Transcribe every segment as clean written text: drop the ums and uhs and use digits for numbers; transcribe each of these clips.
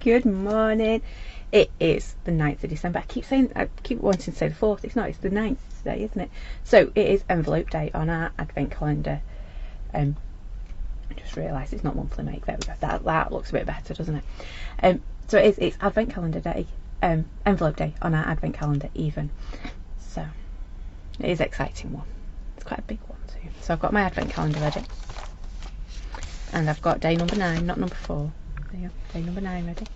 Good morning. It is the 9th of December. I keep wanting to say the 4th. It's not, it's the 9th today, isn't it? So it is envelope day on our advent calendar. I just realised it's not monthly make. There we go. That looks a bit better, doesn't it? So it's advent calendar day, envelope day on our advent calendar even. So it is an exciting one. It's quite a big one too. So I've got my advent calendar ready. And I've got day number 9, not number 4. There you go, day number 9 ready.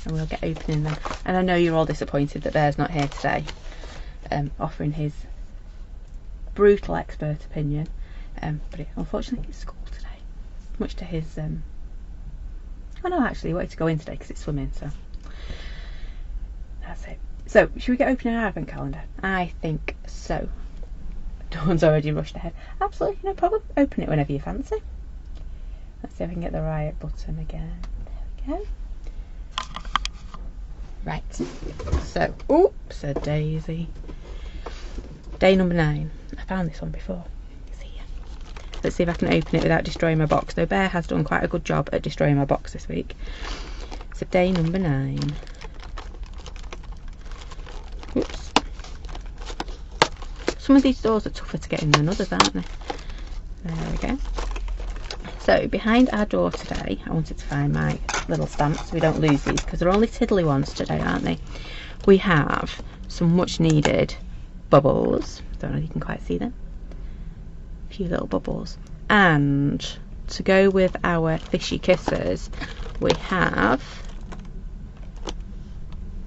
And we'll get opening them. And I know you're all disappointed that Bear's not here today, offering his brutal expert opinion. But unfortunately he's at school today. Much to his, oh no, actually he wanted to go in today because it's swimming, so that's it. So, should we get opening our advent calendar? I think so. Dawn's already rushed ahead. Absolutely, no problem. Open it whenever you fancy. Let's see if I can get the right button again. There we go. Right. So, oops, a daisy. Day number 9. I found this one before. See ya. Let's see if I can open it without destroying my box. Though Bear has done quite a good job at destroying my box this week. So, day number 9. Oops. Some of these doors are tougher to get in than others, aren't they? There we go. So behind our door today, I wanted to find my little stamps so we don't lose these because they're only tiddly ones today, aren't they? We have some much needed bubbles. Don't know if you can quite see them. A few little bubbles. And to go with our fishy kisses, we have,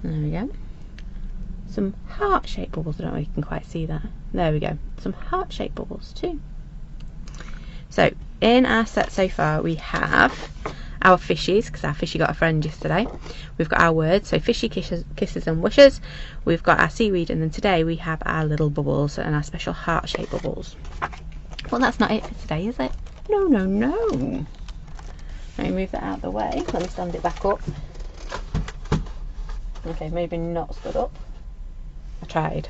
there we go, some heart-shaped bubbles. I don't know if you can quite see that. There we go. Some heart-shaped bubbles too. So in our set so far we have our fishies, because our fishy got a friend yesterday. We've got our words, so fishy kisses and wishes. We've got our seaweed, and then today we have our little bubbles and our special heart-shaped bubbles. Well, that's not it for today, is it? No, no, no. Let me move that out of the way. Let me stand it back up. Okay, maybe not stood up. I tried.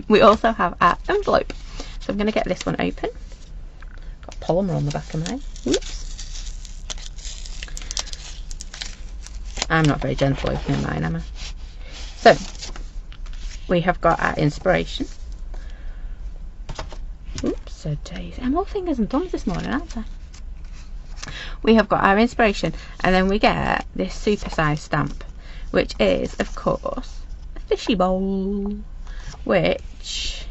We also have our envelope. So I'm going to get this one open. Got polymer on the back of mine. Whoops. I'm not very gentle opening mine, am I? So we have got our inspiration. Oops, so daisy. I'm all fingers and thumbs this morning, aren't I? We have got our inspiration, and then we get this super-sized stamp, which is, of course, a fishy bowl, which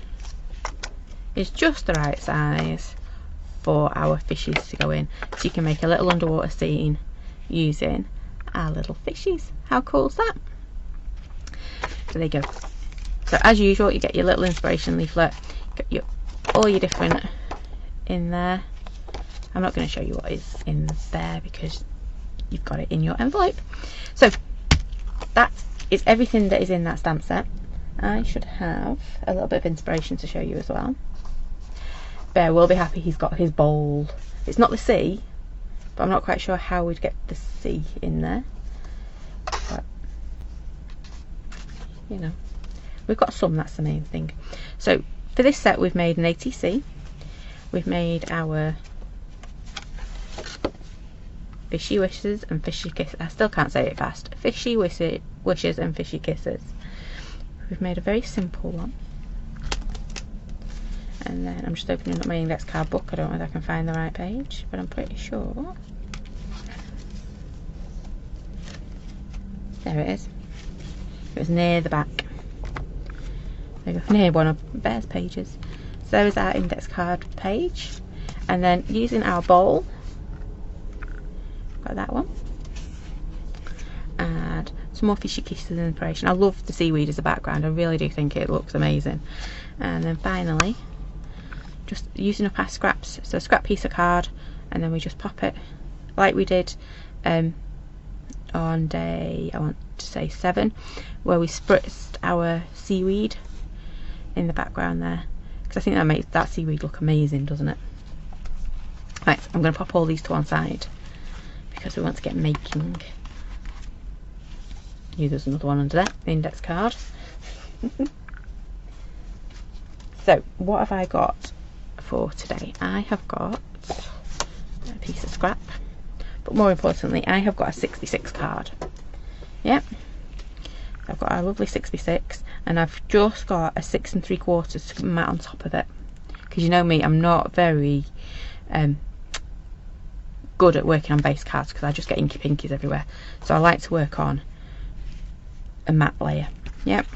is just the right size for our fishies to go in. So you can make a little underwater scene using our little fishies. How cool is that? So there you go. So as usual, you get your little inspiration leaflet, got all your different in there. I'm not going to show you what is in there because you've got it in your envelope. So that is everything that is in that stamp set. I should have a little bit of inspiration to show you as well. Bear will be happy he's got his bowl. It's not the sea, but I'm not quite sure how we'd get the sea in there. But, you know, we've got some, that's the main thing. So for this set we've made an ATC. We've made our fishy wishes and fishy kisses. I still can't say it fast. Fishy wishes and fishy kisses. We've made a very simple one. And then I'm just opening up my index card book. I don't know if I can find the right page, but I'm pretty sure. There it is. It was near the back. There you go, near one of Bear's pages. So there is our index card page. And then using our bowl, got that one. And some more fishy kisses and inspiration. I love the seaweed as a background. I really do think it looks amazing. And then finally, just using up our scraps, so a scrap piece of card, and then we just pop it like we did on day, I want to say 7, where we spritzed our seaweed in the background there, because I think that makes that seaweed look amazing, doesn't it? Right, I'm going to pop all these to one side because we want to get making. There's another one under there, the index card. So what have I got for today? I have got a piece of scrap, but more importantly, I have got a 66 card. Yep, I've got a lovely 66, and I've just got a 6 3/4 to mat on top of it, because you know me, I'm not very good at working on base cards because I just get inky pinkies everywhere, so I like to work on a matte layer. Yep,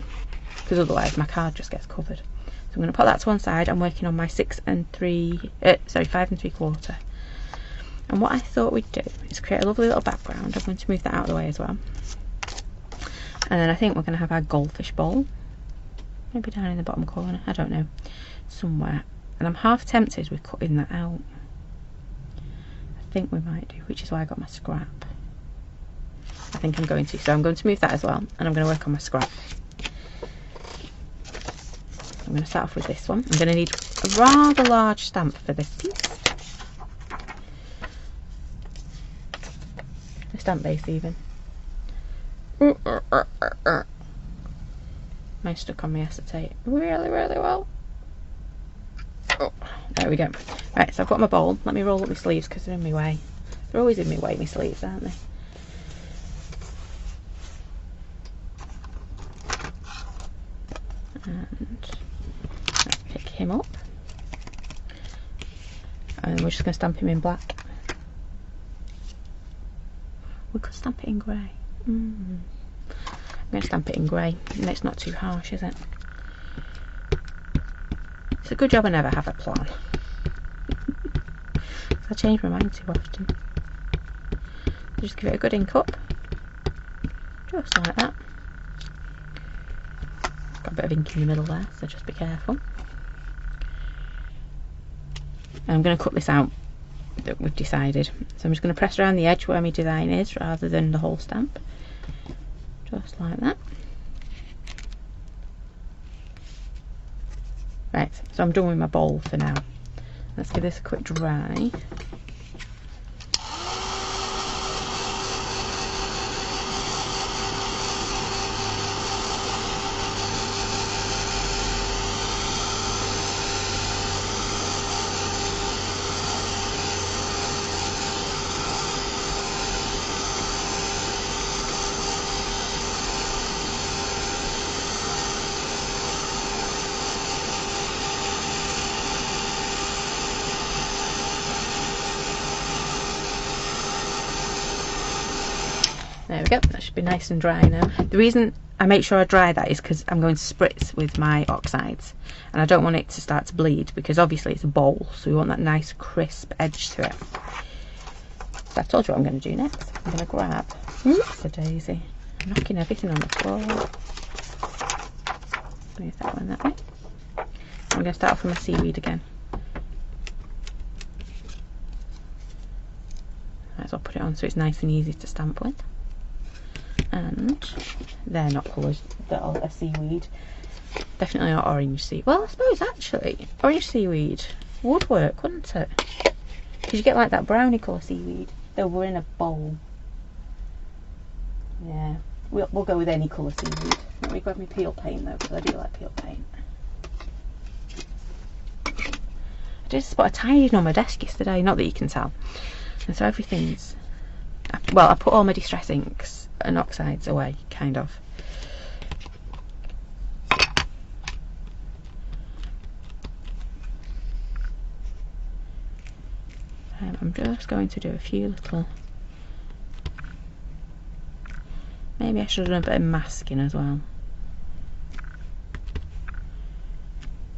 because otherwise my card just gets covered. So I'm going to put that to one side. I'm working on my 5 3/4. And what I thought we'd do is create a lovely little background. I'm going to move that out of the way as well. And then I think we're going to have our goldfish bowl, maybe down in the bottom corner, I don't know, somewhere. And I'm half tempted with cutting that out. I think we might do, which is why I got my scrap. I think I'm going to, so I'm going to move that as well, and I'm going to work on my scrap. I'm going to start off with this one. I'm going to need a rather large stamp for this piece. A stamp base even. Mine stuck on my acetate really well. Oh, there we go. Right, so I've got my bowl. Let me roll up my sleeves because they're in my way. They're always in my way, my sleeves, aren't they? And let's pick him up. And we're just going to stamp him in black. We could stamp it in grey. I'm going to stamp it in grey, and it's not too harsh, is it? It's a good job I never have a plan. I change my mind too often. Just give it a good ink up, just like that. Got a bit of ink in the middle there, so just be careful. And I'm going to cut this out that we've decided. So I'm just going to press around the edge where my design is rather than the whole stamp. Just like that. Right, so I'm done with my bowl for now. Let's give this a quick dry. There we go, that should be nice and dry now. The reason I make sure I dry that is because I'm going to spritz with my oxides, and I don't want it to start to bleed because obviously it's a bowl, so we want that nice crisp edge to it. So I told you what I'm going to do next. I'm going to grab, oops a daisy, I'm knocking everything on the floor. Move that one that way. I'm going to start off with my seaweed again. Might as well put it on so it's nice and easy to stamp with. And they're not colours that are a seaweed. Definitely not orange seaweed. Well, I suppose actually orange seaweed would work, wouldn't it? Because you get like that brownie colour seaweed, though we're in a bowl. Yeah, we'll go with any colour seaweed. Let me grab my peel paint though, because I do like peel paint. I just put a tidying on my desk yesterday, not that you can tell. And so everything's, well, I put all my distress inks and oxides away, kind of. I'm just going to do a few little, maybe I should have done a bit of masking as well,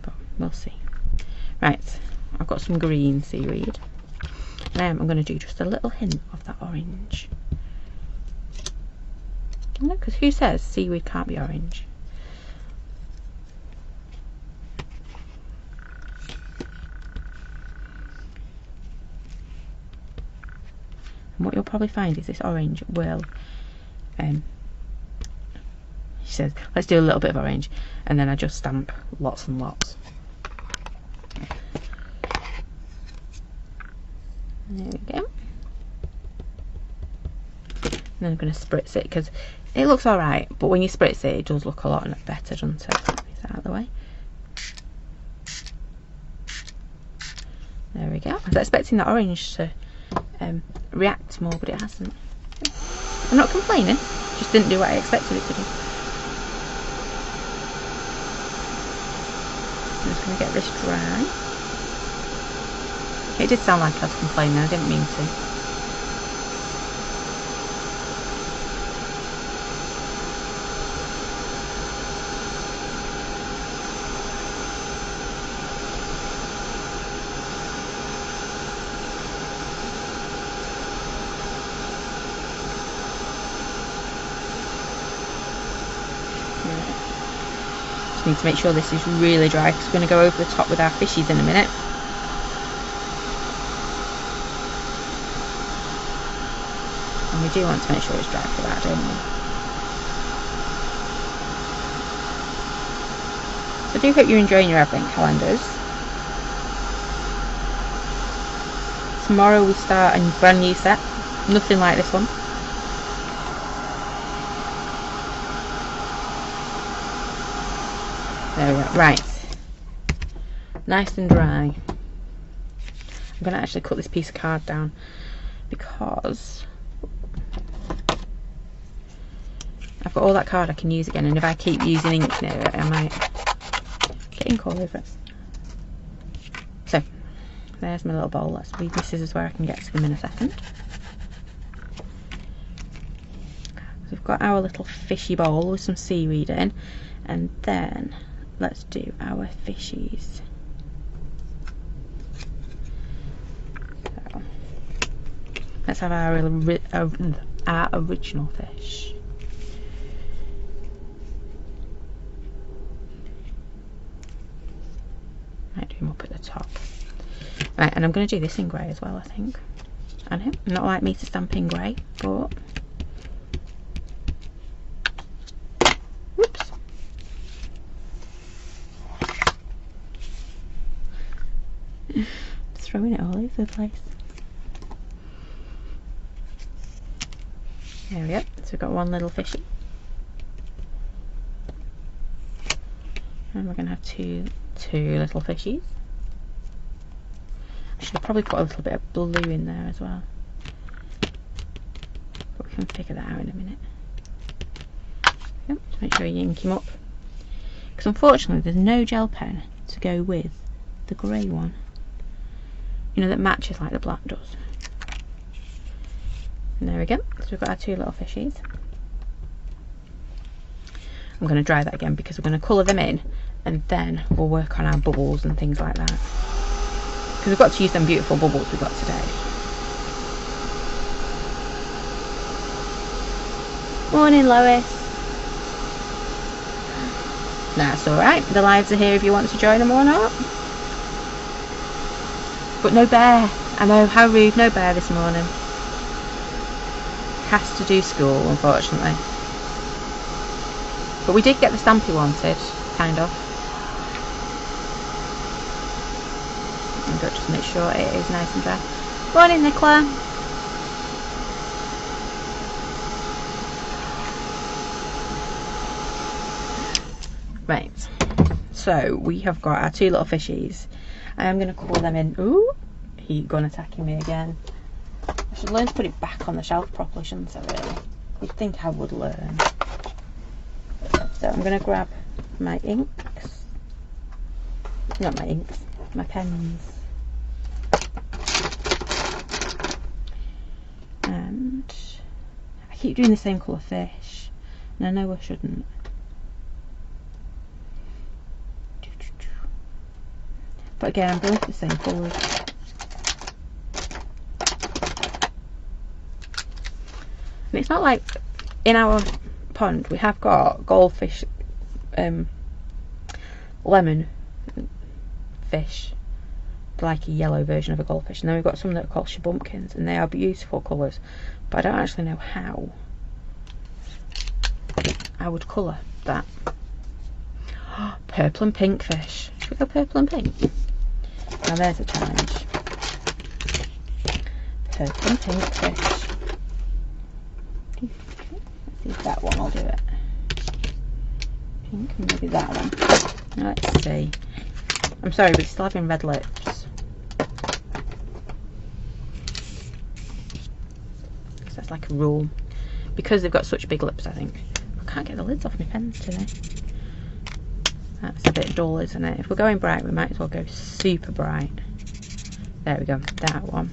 but we'll see. Right, I've got some green seaweed, and I'm going to do just a little hint of that orange. No, because who says seaweed can't be orange? And what you'll probably find is this orange will, she says, let's do a little bit of orange, and then I just stamp lots and lots. There we go. And then I'm going to spritz it because it looks alright, but when you spritz it, it does look a lot better, doesn't it? Move that out of the way. There we go. I was expecting that orange to react more, but it hasn't. I'm not complaining, just didn't do what I expected it to do. I'm just going to get this dry. It did sound like I was complaining, I didn't mean to. Just need to make sure this is really dry because we're going to go over the top with our fishies in a minute. And we do want to make sure it's dry for that, don't we? So I do hope you're enjoying your advent calendars. Tomorrow we start a brand new set, nothing like this one. There we go. Right, nice and dry. I'm going to actually cut this piece of card down because I've got all that card I can use again, and if I keep using ink near it I might get ink all over it. So there's my little bowl. Let's leave my scissors where I can get to them in a second. So we've got our little fishy bowl with some seaweed in, and then let's do our fishies. So, let's have our original fish. Might do him up at the top. Right, and I'm going to do this in grey as well, I think. I know, not like me to stamp in grey, but whoops. Throwing it all over the place. There we go. So we've got one little fishy. And we're going to have two little fishies. I should have probably put a little bit of blue in there as well. But we can figure that out in a minute. Yep, just make sure you ink him up. Because unfortunately there's no gel pen to go with the grey one. You know, that matches like the black does. And there we go. So we've got our two little fishies. I'm going to dry that again because we're going to colour them in, and then we'll work on our bubbles and things like that. Because we've got to use them beautiful bubbles we've got today. Morning, Lois. That's alright. The lives are here if you want to join them or not. But no bear. I know, how rude, no bear this morning. Has to do school, unfortunately. But we did get the stamp we wanted, kind of. And got to just make sure it is nice and dry. Morning, Nicola. Right, so we have got our two little fishies. I am going to call them in. Ooh, he's going attacking me again. I should learn to put it back on the shelf properly, shouldn't I, really? You'd think I would learn. So I'm going to grab my inks. Not my inks, my pens. And I keep doing the same colour fish, and I know I shouldn't. But again, I'm going for the same colours. And it's not like in our pond we have got goldfish, lemon fish, like a yellow version of a goldfish, and then we've got some that are called shabumpkins, and they are beautiful colours, but I don't actually know how I would colour that. Purple and pink fish. Should we go purple and pink? Now there's a challenge. Purple and pink fish. Let's see if that one will do it. Pink, maybe that one. Let's see. I'm sorry, but still having red lips. as like a rule, because they've got such big lips. I think I can't get the lids off my pens today. That's a bit dull, isn't it? If we're going bright, we might as well go super bright. There we go, that one.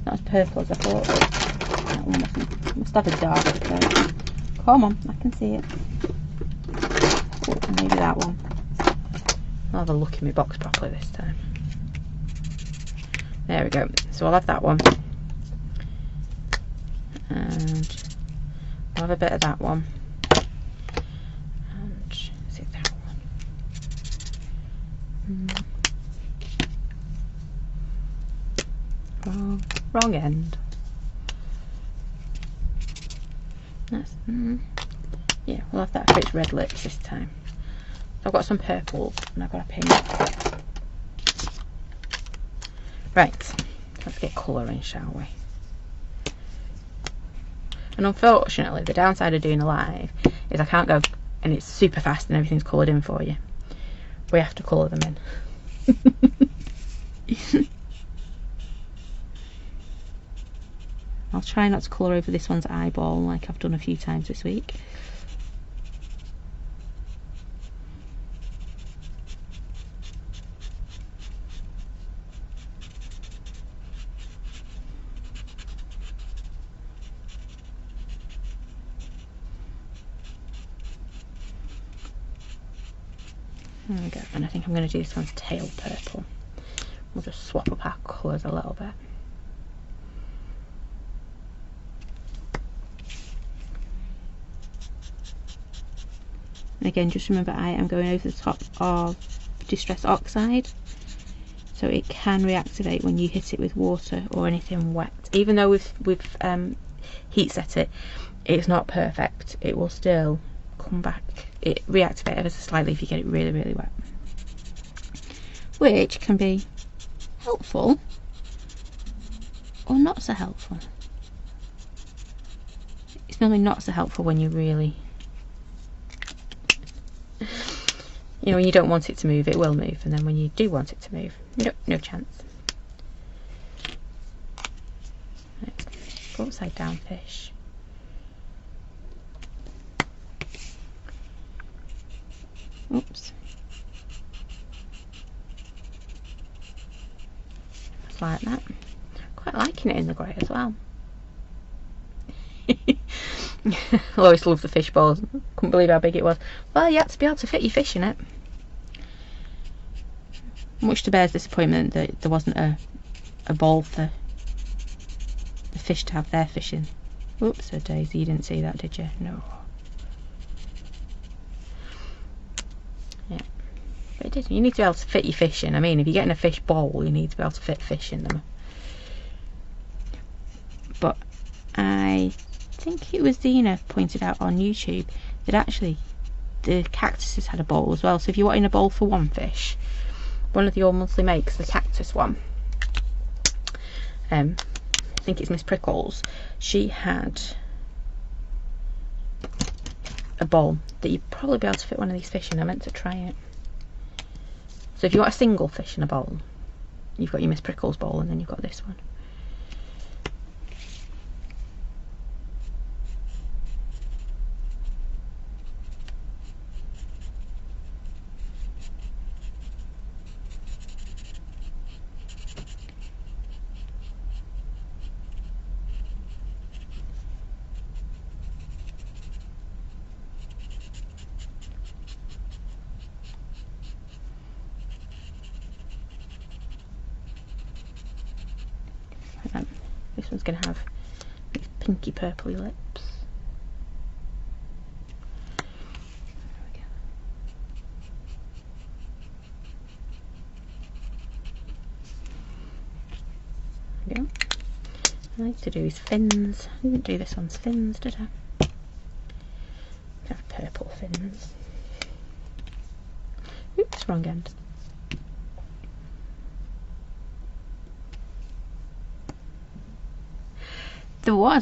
Not as purple as I thought. That one must have a dark there. Come on, I can see it. Oh, maybe that one. I'll have a look in my box properly this time. There we go. So I'll have that one. And I'll have a bit of that one. And is it that one? Wrong end. That's yeah, we'll have that for its red lips this time. So I've got some purples and I've got a pink. Right, let's get colouring, shall we? And unfortunately, the downside of doing a live is I can't go and it's super fast and everything's coloured in for you. We have to colour them in. I'll try not to colour over this one's eyeball like I've done a few times this week. There we go, and I think I'm going to do this one's tail purple. We'll just swap up our colours a little bit. And again, just remember I am going over the top of Distress Oxide, so it can reactivate when you hit it with water or anything wet. Even though we've heat set it, it's not perfect. It will still come back. It reactivates ever so slightly if you get it really, really wet, which can be helpful or not so helpful. It's normally not so helpful when you really, you know, when you don't want it to move, it will move, and then when you do want it to move, no chance. Right, go upside down fish. Oops. Just like that. Quite liking it in the grey as well. I always love the fish balls. Couldn't believe how big it was. Well, you had to be able to fit your fish in it. Much to Bear's disappointment that there wasn't a bowl for the fish to have their fish in. Oops, a daisy, you didn't see that, did you? No. Yeah. But it did. You need to be able to fit your fish in. I mean, if you're getting a fish bowl, you need to be able to fit fish in them. But I think it was Dina pointed out on YouTube that actually the cactuses had a bowl as well. So if you're wanting a bowl for one fish, one of the All Monthly makes, the cactus one, I think it's Miss Prickles, she had a bowl that you'd probably be able to fit one of these fish in. I meant to try it. So if you want a single fish in a bowl, you've got your Miss Prickles bowl, and then you've got this one. This one's going to have these pinky purpley lips. There we go. I like to do his fins. I didn't do this one's fins, did I? Have purple fins. Oops, wrong end.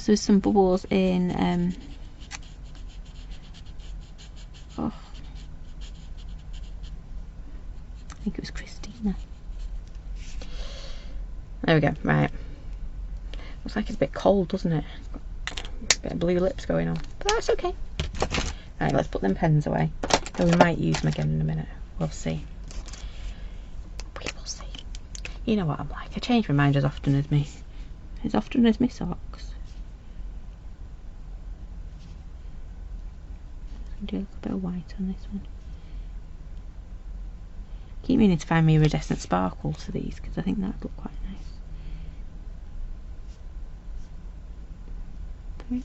There's some bubbles in oh, I think it was Christina. There we go. Right. Looks like it's a bit cold, doesn't it? A bit of blue lips going on. But that's okay. Right, let's put them pens away. Though we might use them again in a minute. We'll see. We will see. You know what I'm like. I change my mind as often as me socks. Do a little bit of white on this one. Keep meaning to find me iridescent sparkles for these because I think that would look quite nice. Okay.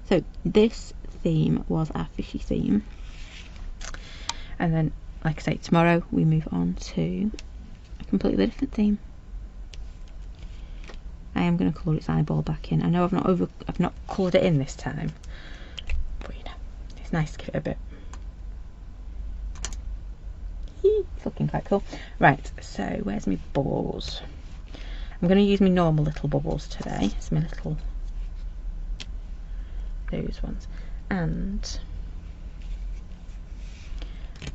So this theme was our fishy theme, and then, like I say, tomorrow we move on to a completely different theme. I am going to colour its eyeball back in. I know I've not coloured it in this time, but you know, it's nice to give it a bit. It's looking quite cool. Right, so where's my bubbles? I'm going to use my normal little bubbles today. It's my little, those ones, and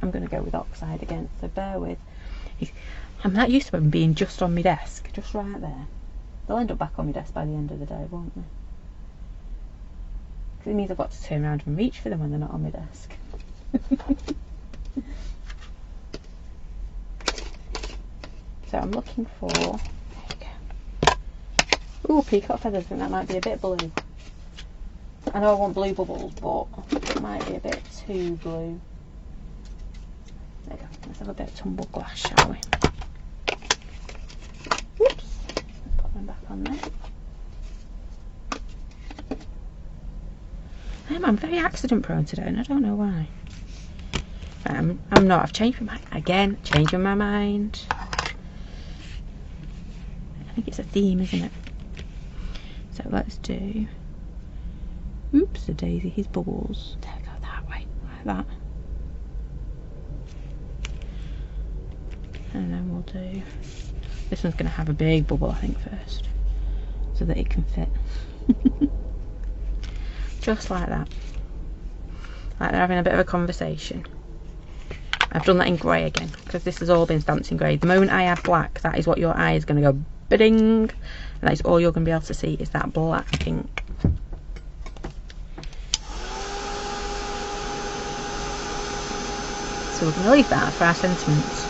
I'm going to go with oxide again, so bear with. I'm not used to them being just on my desk, just right there. They'll end up back on my desk by the end of the day, won't they? Because it means I've got to turn around and reach for them when they're not on my desk. So I'm looking for, there you go. Ooh, peacock feathers. I think that might be a bit blue. I know I want blue bubbles, but it might be a bit too blue. There you go. Let's have a bit of tumbled glass, shall we? Whoops. Put them back on there. I'm very accident prone today, and I don't know why. I'm not. I've changed my mind again. Changing my mind. I think it's a theme, isn't it? So let's do. Oops, a daisy. His bubbles. There we go. That way, like that. And then we'll do. This one's going to have a big bubble, I think, first, so that it can fit. Just like that. Like they're having a bit of a conversation. I've done that in grey again because this has all been stamped in grey. The moment I add black, that is what your eye is going to go bidding, and that is all you're going to be able to see is that black ink. So we're going to leave that for our sentiments.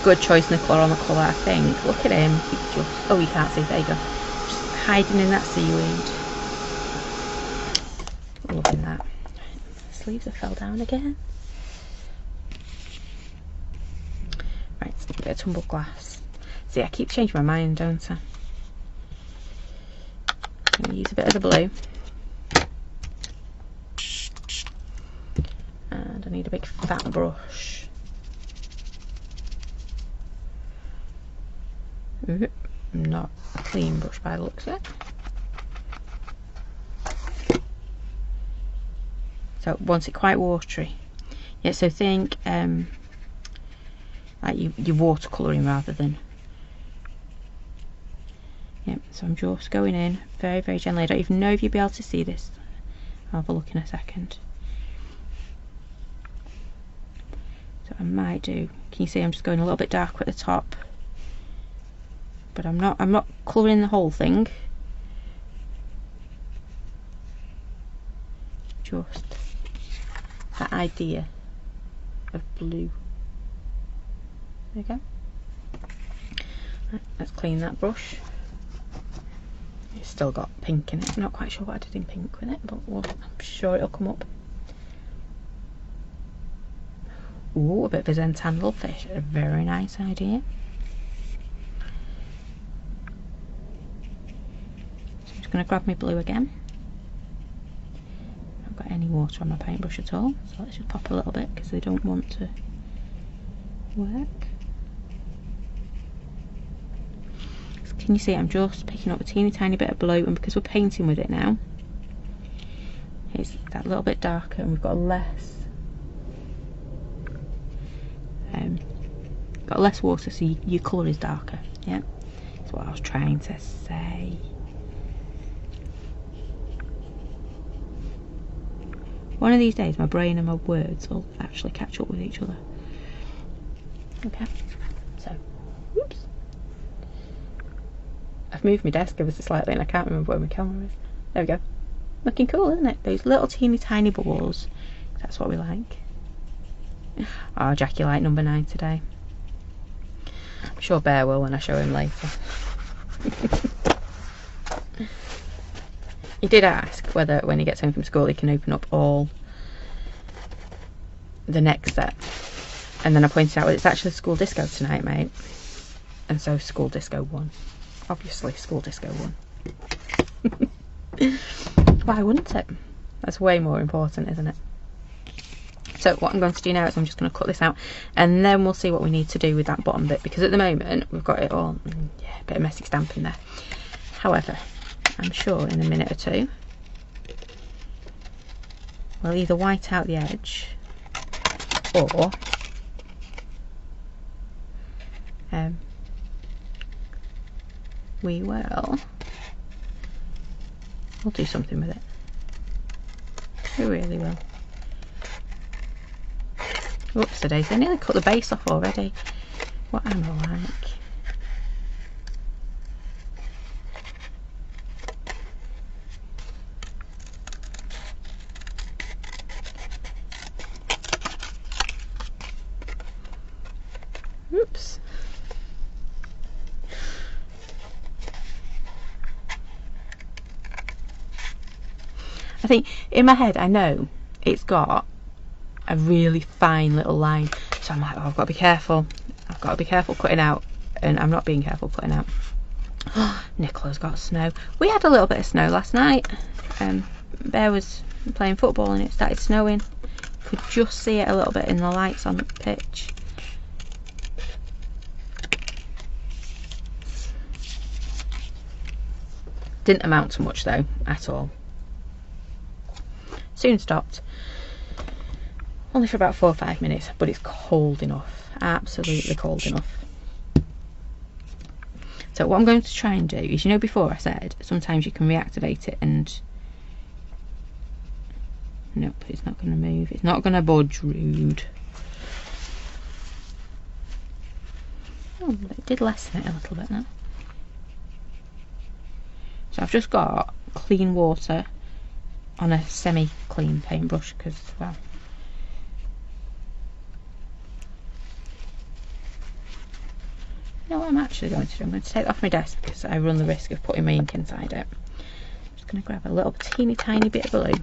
Good choice, Nicola, on the colour, I think. Look at him. He's just, oh, you can't see. There you go. Just hiding in that seaweed. Loving that. The sleeves have fell down again. Right, a bit of tumbled glass. See, I keep changing my mind, don't I? I'm going to use a bit of the blue. And I need a big fat brush. Not a clean brush by the looks of it. So want it quite watery. Yeah, so think like you're watercolouring rather than. Yep, so I'm just going in very, very gently. I don't even know if you'll be able to see this. I'll have a look in a second. So I might do. Can you see I'm just going a little bit darker at the top? But I'm not colouring the whole thing. Just that idea of blue. There you go. Right, let's clean that brush. It's still got pink in it. I'm not quite sure what I did in pink with it, but I'm sure it'll come up. Ooh, a bit of a Zentangle fish. A very nice idea. Going to grab my blue again. I haven't got any water on my paintbrush at all, so let's just pop a little bit because they don't want to work. So can you see I'm just picking up a teeny tiny bit of blue, and because we're painting with it now, it's that little bit darker, and we've got less water, so your colour is darker. Yeah, that's what I was trying to say. One of these days my brain and my words will actually catch up with each other. Okay, so, whoops. I've moved my desk ever so slightly and I can't remember where my camera is. There we go. Looking cool, isn't it? Those little teeny tiny bubbles. That's what we like. Oh, Jackie liked number 9 today. I'm sure Bear will when I show him later. He did ask whether when he gets home from school he can open up all the next set. And then I pointed out, well, it's actually school disco tonight, mate. And so school disco won. Obviously school disco won. Why wouldn't it? That's way more important, isn't it? So what I'm going to do now is I'm just going to cut this out and then we'll see what we need to do with that bottom bit, because at the moment we've got it all, yeah, a bit of messy stamping there. However, I'm sure in a minute or two we'll either white out the edge or we'll do something with it. We really will. Oops, I nearly cut the base off already. What am I like? Oops. I think in my head I know it's got a really fine little line, so I'm like, oh, I've got to be careful. I've got to be careful cutting out, and I'm not being careful cutting out. Oh, Nicola's got snow. We had a little bit of snow last night. Bear was playing football and it started snowing. Could just see it a little bit in the lights on the pitch. Didn't amount to much though, at all. Soon stopped. Only for about 4 or 5 minutes, but it's cold enough. Absolutely cold enough. So what I'm going to try and do is, you know, before I said sometimes you can reactivate it and... Nope, it's not going to move. It's not going to budge, rude. Oh, it did lessen it a little bit now. So I've just got clean water on a semi-clean paintbrush because, well... You know what I'm actually going to do? I'm going to take it off my desk because I run the risk of putting my ink inside it. I'm just going to grab a little teeny tiny bit of glue.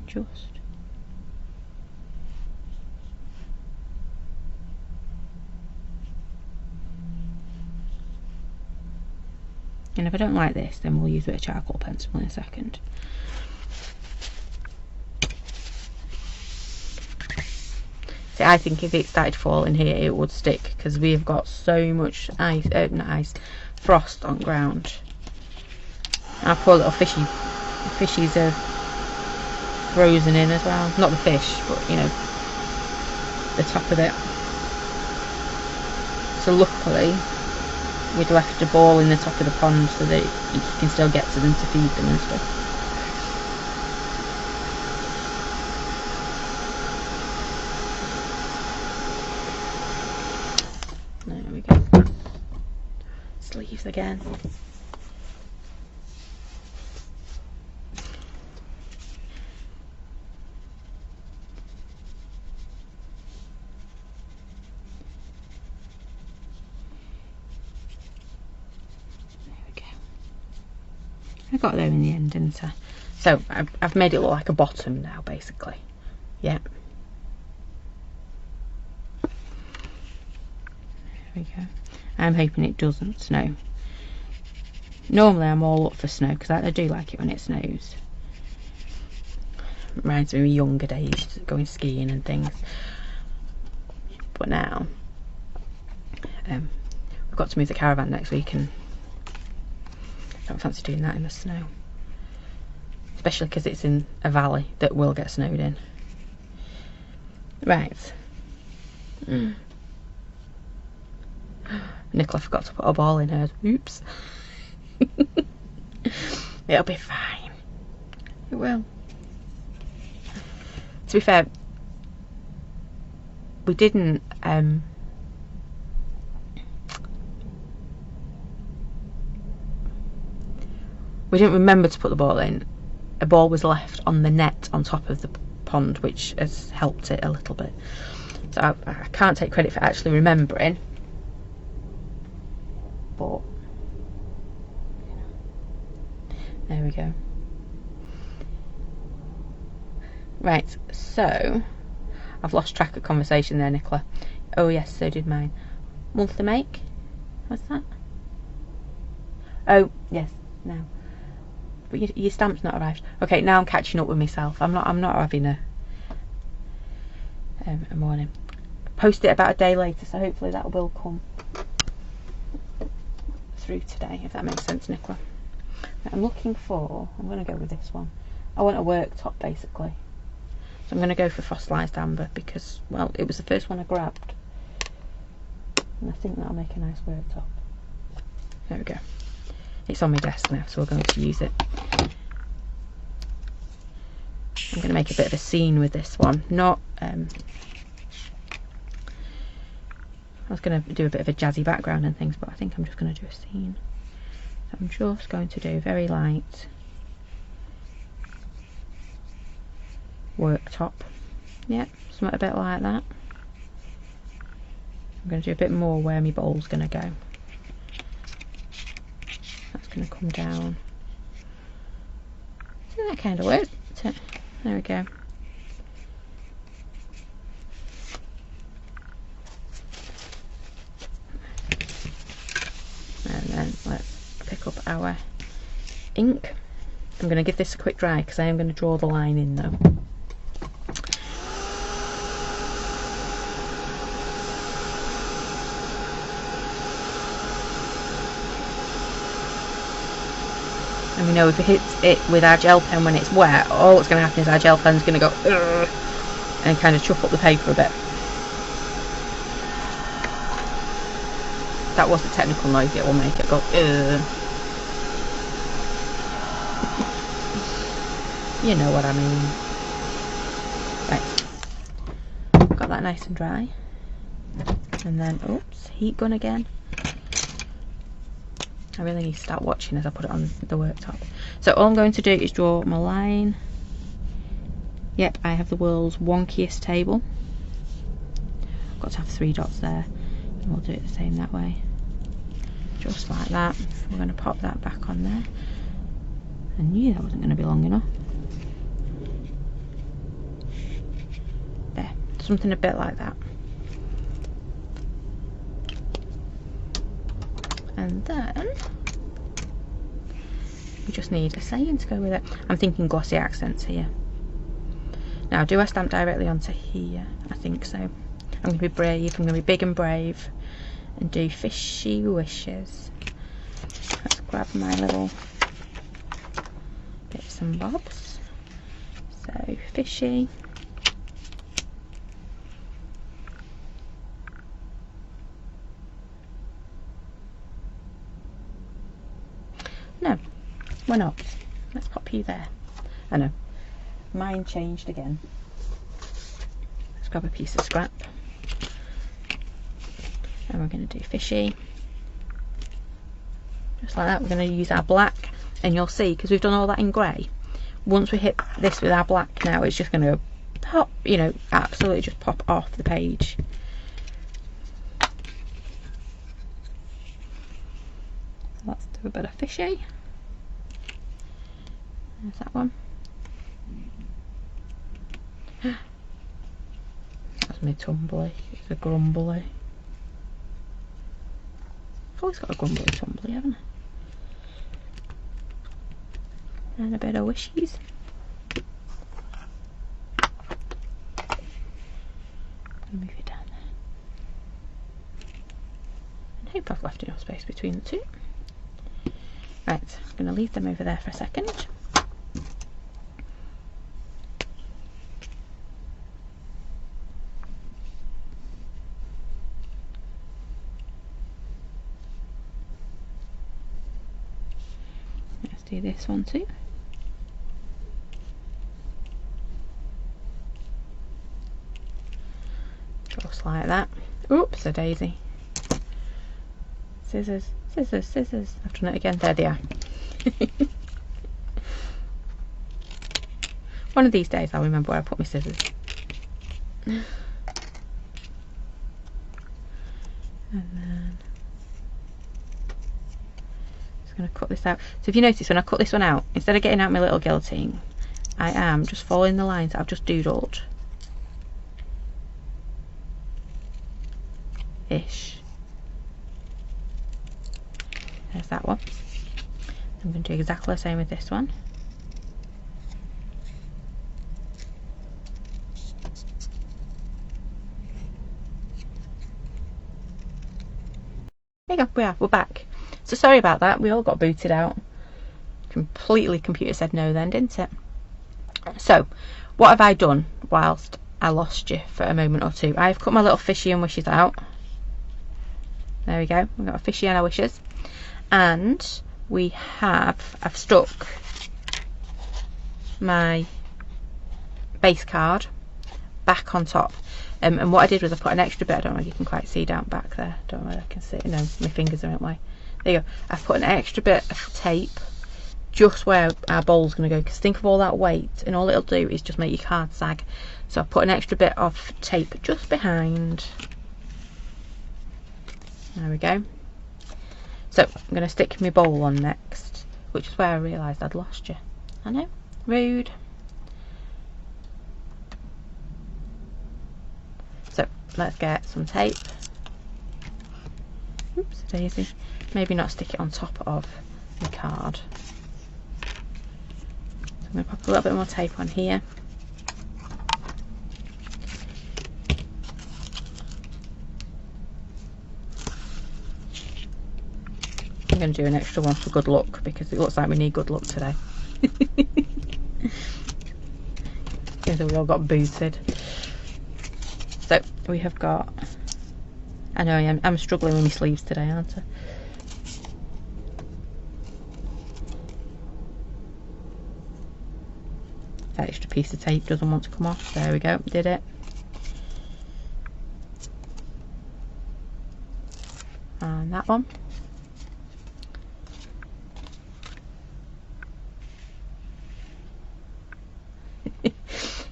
Just. And if I don't like this, then we'll use a bit of charcoal pencil in a second. See, I think if it started falling here, it would stick because we've got so much ice, not ice, frost on ground. Our poor little fishies are frozen in as well. Not the fish, but you know, the top of it. So luckily, we'd left a ball in the top of the pond so that you can still get to them to feed them and stuff. There we go. Sleeves again. I got there in the end, didn't I? So I've made it look like a bottom now, basically. Yep. There we go. I'm hoping it doesn't snow. Normally I'm all up for snow because I do like it when it snows. Reminds me of younger days, going skiing and things. But now we've got to move the caravan next week and I don't fancy doing that in the snow, especially because it's in a valley that will get snowed in. Right. Nicola forgot to put a ball in hers. Oops. It'll be fine. It will. To be fair, we didn't remember to put the ball in. A ball was left on the net on top of the pond, which has helped it a little bit. So I can't take credit for actually remembering, but there we go. Right, so I've lost track of conversation there, Nicola. Oh yes, so did mine. Monthly make? What's that? Oh yes, now. But your stamp's not arrived. Okay, now I'm catching up with myself. I'm not having a morning. Post it about a day later, so hopefully that will come through today, if that makes sense, Nicola. I'm looking for, I'm going to go with this one. I want a worktop basically. So I'm going to go for fossilized amber because, well, it was the first one I grabbed. And I think that'll make a nice worktop. There we go. It's on my desk now, so we're going to use it. I'm going to make a bit of a scene with this one. Not, I was going to do a bit of a jazzy background and things, but I think I'm just going to do a scene. So I'm just going to do very light worktop. Yep, something a bit like that. I'm going to do a bit more where my bowl's going to go. That's going to come down. So that kind of works. There we go. And then let's pick up our ink. I'm going to give this a quick dry because I am going to draw the line in though. And we know if we hit it with our gel pen when it's wet, all that's going to happen is our gel pen's going to go ugh, and kind of chuff up the paper a bit. That was the technical noise it will make it go ugh. You know what I mean. Right. Got that nice and dry. And then, oops, heat gun again. I really need to start watching as I put it on the worktop. So all I'm going to do is draw my line. Yep, I have the world's wonkiest table. I've got to have 3 dots there. And we'll do it the same that way. Just like that. We're going to pop that back on there. I knew that wasn't going to be long enough. There, something a bit like that. And then we just need a saying to go with it. I'm thinking glossy accents here. Now, do I stamp directly onto here? I think so. I'm going to be brave. I'm going to be big and brave and do fishy wishes. Let's grab my little bits and bobs. So fishy. No, we're not. Let's pop you there. I know. Mine changed again. Let's grab a piece of scrap. And we're going to do fishy. Just like that. We're going to use our black. And you'll see, because we've done all that in grey, once we hit this with our black now, it's just going to pop, you know, absolutely just pop off the page. Let's do a bit of fishy. There's that one. That's my tumbly. It's a grumbly. I've always got a grumbly tumbly, haven't I? And a bit of wishies. Move it down there. And hope I've left enough space between the two. Right, I'm going to leave them over there for a second. do this one too. Just like that. Oops, a daisy. Scissors, scissors, scissors. I've done it again. There they are. One of these days I'll remember where I put my scissors. And then just going to cut this out. So if you notice, when I cut this one out, instead of getting out my little guillotine, I am just following the lines that I've just doodled. Ish. There's that one. I'm going to do exactly the same with this one. There you go, we're back. So sorry about that, we all got booted out. Completely computer said no then, didn't it? So, what have I done whilst I lost you for a moment or two? I've cut my little fishy and wishes out. There we go, we've got a fishy and our wishes. And I've stuck my base card back on top. And what I did was I put an extra bit, I don't know if you can quite see down back there, I don't know if I can see, no, my fingers are in the way. There you go, I've put an extra bit of tape just where our bowl's going to go, because think of all that weight and all it'll do is just make your card sag. So I've put an extra bit of tape just behind. There we go. So I'm going to stick my bowl on next, which is where I realised I'd lost you. I know, rude. So let's get some tape. Oops, daisy. Maybe not stick it on top of the card. So I'm going to pop a little bit more tape on here. I'm going to do an extra one for good luck because it looks like we need good luck today. Seems like we all got booted. So we have got, I know I'm struggling with my sleeves today, aren't I? That extra piece of tape doesn't want to come off. There we go, did it. And that one.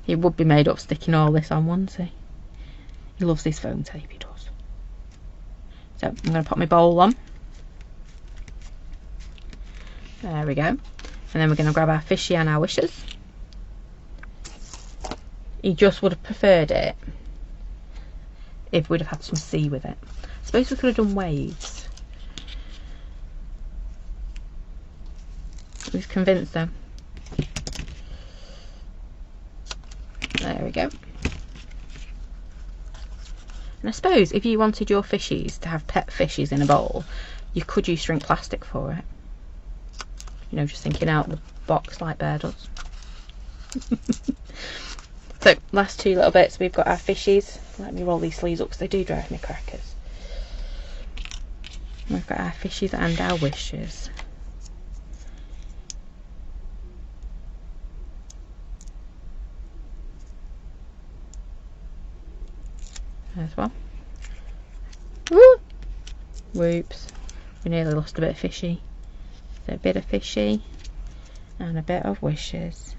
He would be made up sticking all this on, wouldn't he? He loves this foam tape, he does. So I'm going to put my bowl on. There we go. And then we're going to grab our fishy and our wishes. He just would have preferred it if we'd have had some sea with it. I suppose we could have done waves. He's convinced though. There we go. And I suppose if you wanted your fishies to have pet fishies in a bowl, you could use shrink plastic for it. You know, just thinking out the box like Bear does. So, last two little bits, we've got our fishies. Let me roll these sleeves up because they do drive me crackers. We've got our fishies and our wishes. There's one. Woo! Whoops. We nearly lost a bit of fishy. So a bit of fishy and a bit of wishes.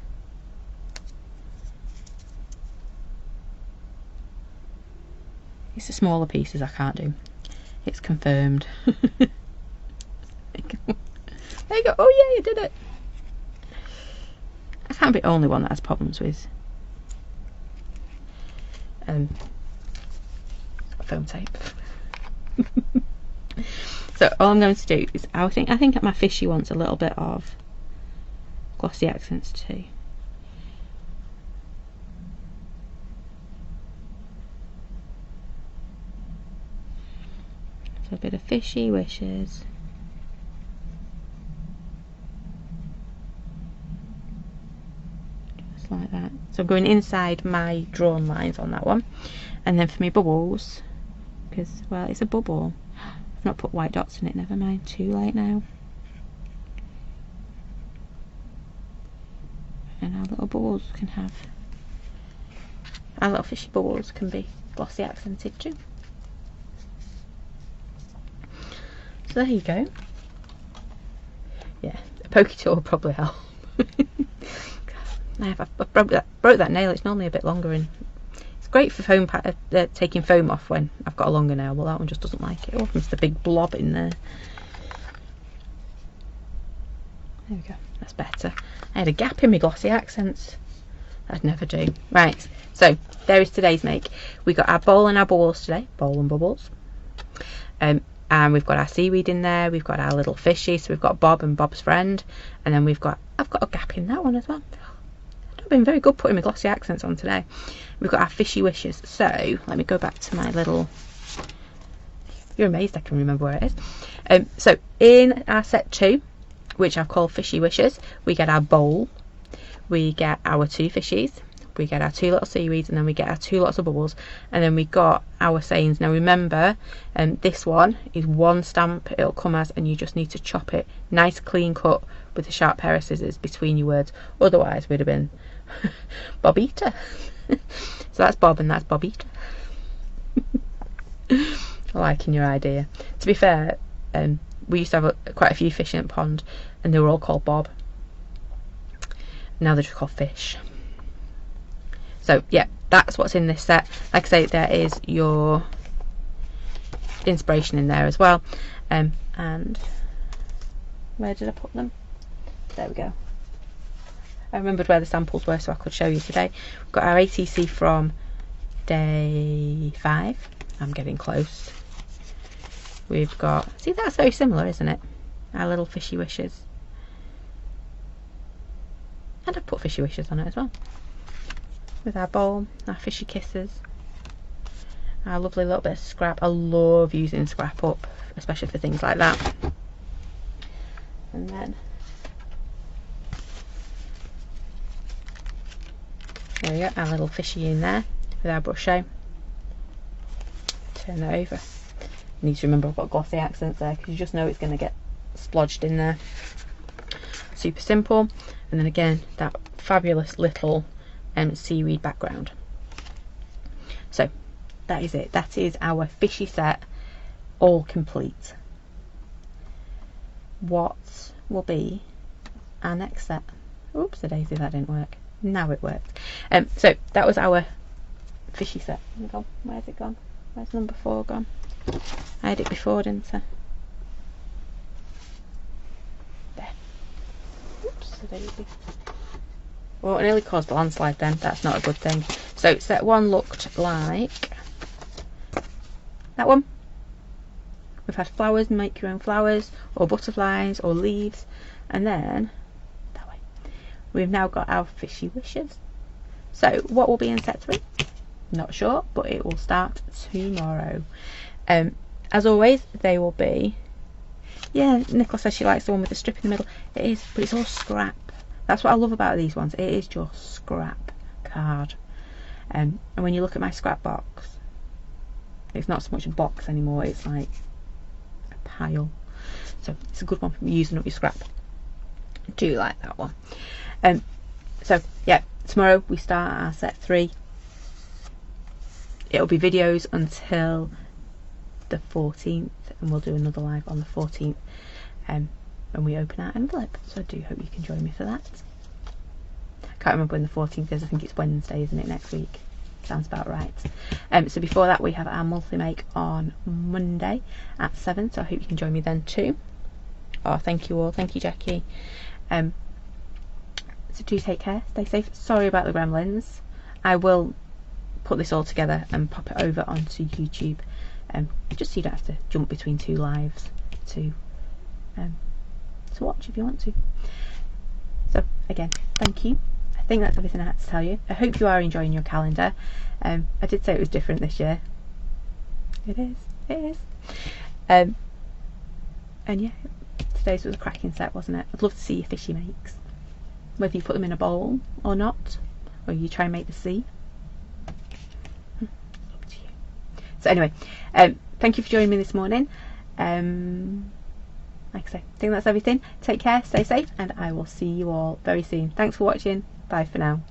It's the smaller pieces I can't do. It's confirmed. There you go. Oh yeah, you did it. I can't be the only one that has problems with foam tape. So all I'm going to do is I think my fishy wants a little bit of glossy accents too. So a bit of fishy wishes. Just like that. So I'm going inside my drawn lines on that one. And then for my bubbles, because, well, it's a bubble. I've not put white dots in it, never mind, too late now. And our little bubbles can have, our little fishy bubbles can be glossy accented too. So there you go. Yeah, a pokey tool will probably help. I broke that nail. It's normally a bit longer, and it's great for foam taking foam off when I've got a longer nail, but that one just doesn't like it. Oh, there's the big blob in there. There we go, that's better. I had a gap in my glossy accents. I'd never do. Right, so there is today's make. We got our bowl and our bubbles today, bowl and bubbles. And we've got our seaweed in there, we've got our little fishy, so we've got Bob and Bob's friend, and then I've got a gap in that one as well. I've been very good putting my glossy accents on today. We've got our fishy wishes, so let me go back to my little, you're amazed I can remember where it is. So in our set 2, which I've called fishy wishes, we get our bowl, we get our 2 fishies, we get our 2 little seaweeds, and then we get our 2 lots of bubbles, and then we got our sayings. Now remember, this one is 1 stamp it'll come as, and you just need to chop it nice clean cut with a sharp pair of scissors between your words, otherwise we'd have been Bob Eater. So that's Bob and that's Bob Eater. Liking your idea. To be fair, we used to have quite a few fish in the pond, and they were all called Bob. Now they're just called fish. So yeah, that's what's in this set. Like I say, there is your inspiration in there as well. And where did I put them? There we go. I remembered where the samples were so I could show you today. We've got our ATC from day 5. I'm getting close. We've got, see, that's very similar, isn't it? Our little fishy wishes. And I've put fishy wishes on it as well. With our bowl, our fishy kisses, our lovely little bit of scrap. I love using scrap up, especially for things like that. And then there we go, our little fishy in there with our brush. Turn that over. I need to remember I've got glossy accents there, because you just know it's going to get splodged in there. Super simple. And then again, that fabulous little seaweed background. So that is it. That is our fishy set, all complete. What will be our next set? Oops, the daisy, that didn't work. Now it worked. So that was our fishy set. Where's it gone? Where's number 4 gone? I had it before, didn't I? There. Oops, the daisy. Well, it nearly caused a landslide then. That's not a good thing. So set 1 looked like that one. We've had flowers, make your own flowers, or butterflies, or leaves, and then that way. We've now got our fishy wishes. So what will be in set 3? Not sure, but it will start tomorrow. As always, they will be, yeah, Nicola says she likes the one with the strip in the middle. It is, but it's all scrap. That's what I love about these ones. It is just scrap card. And when you look at my scrap box, it's not so much a box anymore, it's like a pile. So it's a good one for using up your scrap. I do like that one. So yeah, tomorrow we start our set 3. It'll be videos until the 14th, and we'll do another live on the 14th when we open our envelope. So I do hope you can join me for that. I can't remember when the 14th is. I think it's Wednesday, isn't it, next week? Sounds about right. So before that we have our monthly make on Monday at 7, so I hope you can join me then too. Oh, thank you all. Thank you, Jackie. So do take care, stay safe. Sorry about the gremlins. I will put this all together and pop it over onto YouTube, just so you don't have to jump between 2 lives to watch if you want to. So again, thank you. I think that's everything I had to tell you. I hope you are enjoying your calendar. I did say it was different this year. It is. And yeah, today's was a cracking set, wasn't it? I'd love to see your fishy makes, whether you put them in a bowl or not, or you try and make the sea. Up to you. So anyway, thank you for joining me this morning. Like I say, I think that's everything. Take care, stay safe, and I will see you all very soon. Thanks for watching. Bye for now.